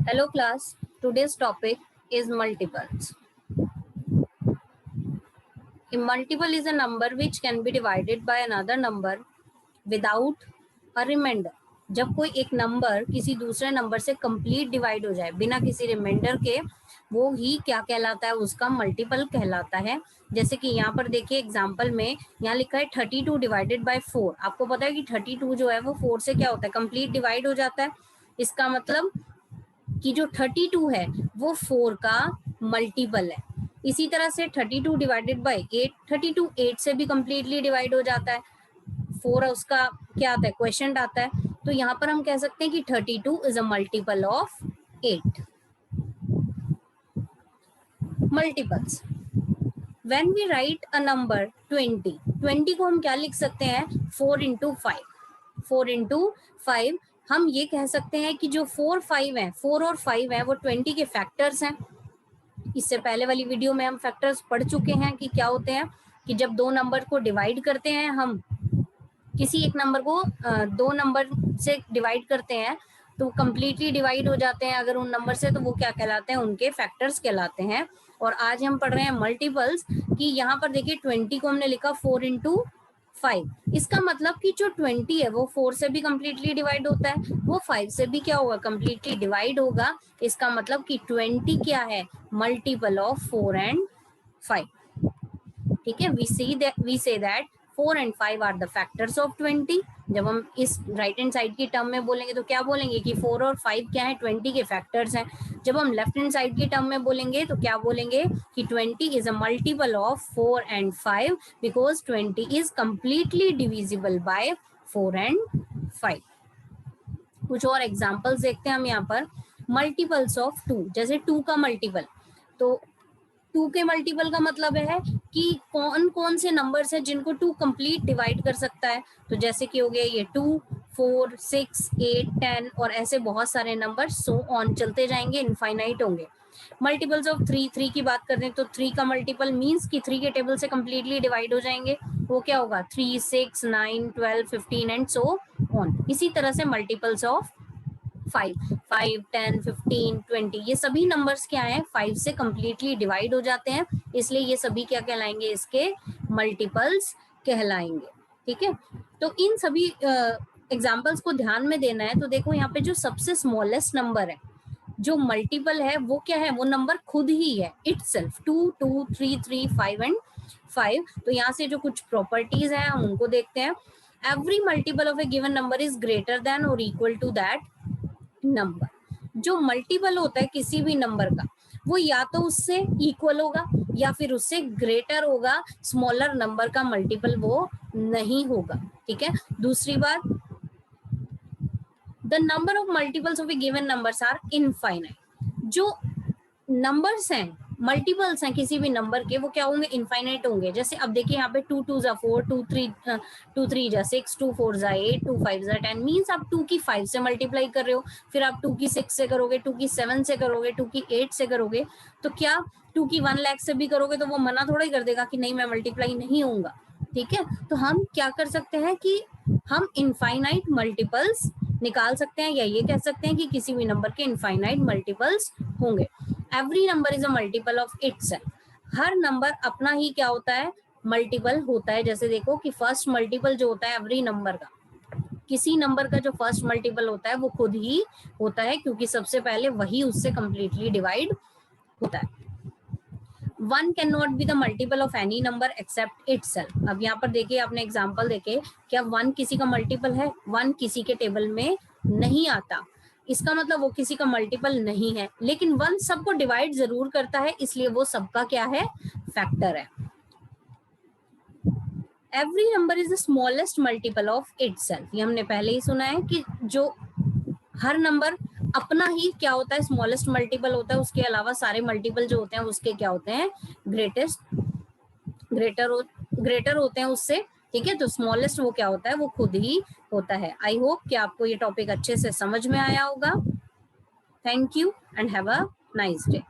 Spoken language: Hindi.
Hello class, today's topic is multiples. A multiple is a number which can be divided by another number without a remainder. जब कोई एक नंबर किसी दूसरे नंबर से कंप्लीट डिवाइड हो जाए बिना किसी रिमाइंडर के, वो ही क्या कहलाता है, उसका मल्टीपल कहलाता है। जैसे कि यहाँ पर देखिए एग्जांपल में यहाँ लिखा है 32 डिवाइडेड बाय 4। आपको पता है कि 32 जो है वो 4 से क्या होता है, कंप्लीट डिवाइड हो जाता है। इसका मतलब कि जो 32 है वो 4 का मल्टीपल है। इसी तरह से 32 डिवाइडेड बाय 8, 32 8 से भी कंप्लीटली डिवाइड हो जाता है। 4 उसका क्या आता है, क्वेश्चन आता है। तो यहाँ पर हम कह सकते हैं कि 32 is a multiple of 8। Multiples, when we write a number 20 को हम क्या लिख सकते हैं, 4 इंटू 5। 4 इंटू 5 हम ये कह सकते हैं कि जो 4 5 है, 4 और 5 है, वो 20 के फैक्टर्स हैं। इससे पहले वाली वीडियो में हम फैक्टर्स पढ़ चुके हैं कि क्या होते हैं, कि जब दो नंबर को डिवाइड करते हैं, हम किसी एक नंबर को दो नंबर से डिवाइड करते हैं तो कंप्लीटली डिवाइड हो जाते हैं अगर उन नंबर से, तो वो क्या कहलाते हैं, उनके फैक्टर्स कहलाते हैं। और आज हम पढ़ रहे हैं मल्टीपल्स, कि यहाँ पर देखिए 20 को हमने लिखा 4 इंटू 5। इसका मतलब कि जो 20 है वो 4 से भी कंप्लीटली डिवाइड होता है, वो 5 से भी क्या होगा, कंप्लीटली डिवाइड होगा। इसका मतलब कि 20 क्या है, मल्टीपल ऑफ 4 एंड 5। ठीक है, we say that 4 and 5 are the factors of 20। जब हम इस राइट हैंड साइड की टर्म में बोलेंगे तो क्या बोलेंगे कि 4 और 5 क्या है, 20 के फैक्टर्स हैं। जब हम लेफ्ट हैंड साइड की टर्म में बोलेंगे तो क्या बोलेंगे कि 20 is a multiple of 4 and 5 because 20 is completely divisible by 4 and 5। कुछ और एग्जाम्पल्स देखते हैं हम यहाँ पर। मल्टीपल्स ऑफ 2, जैसे 2 का मल्टीपल, तो 2 के मल्टीपल का मतलब है कि कौन कौन से नंबर्स हैं जिनको 2 कंप्लीट डिवाइड कर सकता है। तो जैसे कि हो गया ये 2, 4, 6, 8, 10 और ऐसे बहुत सारे नंबर सो ऑन चलते जाएंगे, इनफाइनाइट होंगे। मल्टीपल्स ऑफ 3 की बात करते हैं तो 3 का मल्टीपल मींस कि 3 के टेबल से कंप्लीटली डिवाइड हो जाएंगे। वो क्या होगा, 3, 6, 9, 12, 15 एंड सो ऑन। इसी तरह से मल्टीपल्स ऑफ 5, 10, 15, 20 ये सभी नंबर्स क्या हैं, 5 से कंप्लीटली डिवाइड हो जाते हैं, इसलिए ये सभी क्या कहलाएंगे, इसके मल्टीपल्स कहलाएंगे। ठीक है, तो इन सभी एग्जांपल्स को ध्यान में देना है। तो देखो यहाँ पे जो सबसे स्मॉलेस्ट नंबर है जो मल्टीपल है वो क्या है, वो नंबर खुद ही है, इटसेल्फ। 2, 2, 3, 3, 5 एंड 5। तो यहाँ से जो कुछ प्रॉपर्टीज हैं हम उनको देखते हैं। Every multiple of a given number is greater than और इक्वल टू दैट नंबर। जो मल्टीपल होता है किसी भी नंबर का, वो या तो उससे इक्वल होगा या फिर उससे ग्रेटर होगा। स्मॉलर नंबर का मल्टीपल वो नहीं होगा। ठीक है, दूसरी बात, the number of multiples of a given numbers are infinite. जो नंबर्स हैं, मल्टीपल्स हैं किसी भी नंबर के, वो क्या होंगे, इनफाइनाइट होंगे। जैसे अब देखिए यहाँ पे 2 2 जा 4, 2 3 जा 6, 2 4 जा 8, 2 5 जा 10 मीन्स आप 2 की 5 से मल्टीप्लाई कर रहे हो, फिर आप 2 की 6 से करोगे, 2 की 7 से करोगे, 2 की 8 से करोगे, तो क्या 2 की 1 लाख से भी करोगे तो वो मना थोड़ा ही कर देगा कि नहीं मैं मल्टीप्लाई नहीं होऊंगा। ठीक है, तो हम क्या कर सकते हैं कि हम इनफाइनाइट मल्टीपल्स निकाल सकते हैं, या ये कह सकते हैं कि किसी भी नंबर के इनफाइनाइट मल्टीपल्स होंगे। Every number is a multiple of itself. Her number अपना ही क्या होता है, मल्टीपल होता है। जैसे देखो कि फर्स्ट मल्टीपल जो होता है एवरी नंबर का, किसी नंबर का जो फर्स्ट मल्टीपल होता है वो खुद ही होता है, क्योंकि सबसे पहले वही उससे कंप्लीटली डिवाइड होता है। One can not be the multiple of any number except itself. अब यहाँ पर देखिए आपने एग्जाम्पल देखे, क्या वन किसी का मल्टीपल है, वन किसी के टेबल में नहीं आता, इसका मतलब वो किसी का मल्टीपल नहीं है। लेकिन वन सबको डिवाइड जरूर करता है, इसलिए वो सबका क्या है, फैक्टर है। Every number is the smallest multiple of itself. ये हमने पहले ही सुना है कि जो हर नंबर अपना ही क्या होता है, स्मॉलेस्ट मल्टीपल होता है, उसके अलावा सारे मल्टीपल जो होते हैं उसके क्या होते हैं, ग्रेटर होते हैं उससे। ठीक है, तो स्मॉलेस्ट वो क्या होता है, वो खुद ही होता है। आई होप कि आपको ये टॉपिक अच्छे से समझ में आया होगा। Thank you and have a nice day.